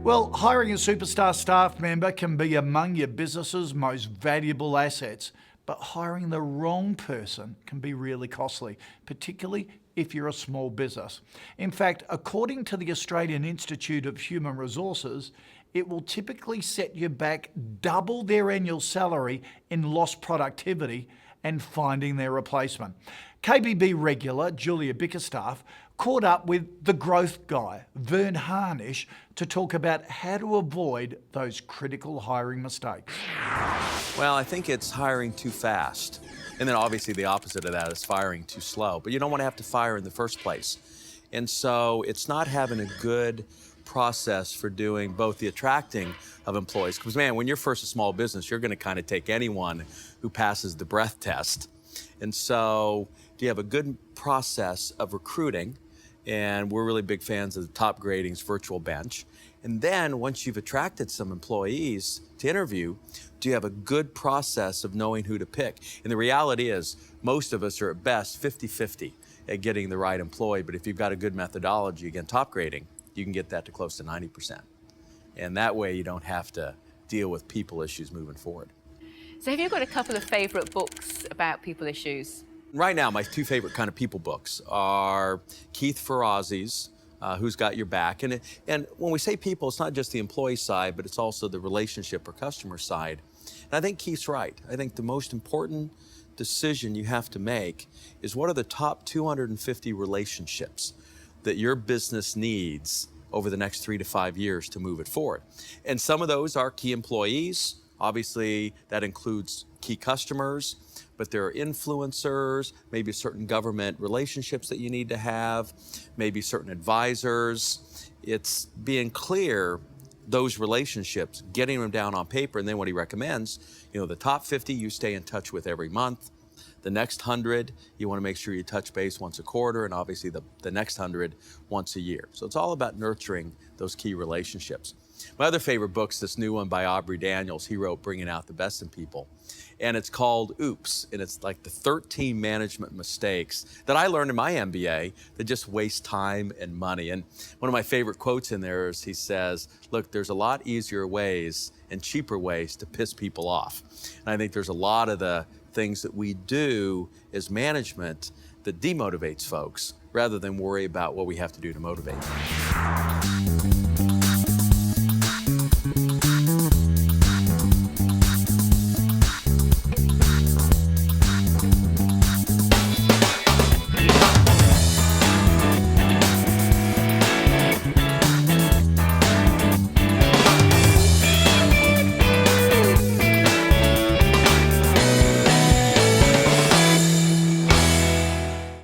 Well, hiring a superstar staff member can be among your business's most valuable assets, but hiring the wrong person can be really costly, particularly if you're a small business. In fact, according to the Australian Institute of Human Resources, it will typically set you back double their annual salary in lost productivity and finding their replacement. KBB regular Julia Bickerstaff caught up with the growth guy, Vern Harnish, to talk about how to avoid those critical hiring mistakes. Well, I think it's hiring too fast. And then obviously the opposite of that is firing too slow. But you don't want to have to fire in the first place. And so it's not having a good process for doing both the attracting of employees. Because man, when you're first a small business, you're going to kind of take anyone who passes the breath test. And so do you have a good process of recruiting? And we're really big fans of the Top Grading's virtual bench. And then once you've attracted some employees to interview, do you have a good process of knowing who to pick? And the reality is most of us are at best 50-50 at getting the right employee. But if you've got a good methodology, again, Top Grading, you can get that to close to 90%. And that way you don't have to deal with people issues moving forward. So have you got a couple of favorite books about people issues? Right now, my two favorite kind of people books are Keith Ferrazzi's Who's Got Your Back. And when we say people, it's not just the employee side, but it's also the relationship or customer side. And I think Keith's right. I think the most important decision you have to make is what are the top 250 relationships that your business needs over the next 3 to 5 years to move it forward. And some of those are key employees. Obviously, that includes key customers, but there are influencers, maybe certain government relationships that you need to have, maybe certain advisors. It's being clear those relationships, getting them down on paper, and then what he recommends, the top 50 you stay in touch with every month. The next 100, you want to make sure you touch base once a quarter, and obviously the next 100 once a year. So it's all about nurturing those key relationships. My other favorite book's this new one by Aubrey Daniels. He wrote Bringing Out the Best in People. And it's called Oops, and it's like the 13 management mistakes that I learned in my MBA that just waste time and money. And one of my favorite quotes in there is he says, look, there's a lot easier ways and cheaper ways to piss people off. And I think there's a lot of the things that we do as management that demotivates folks rather than worry about what we have to do to motivate them.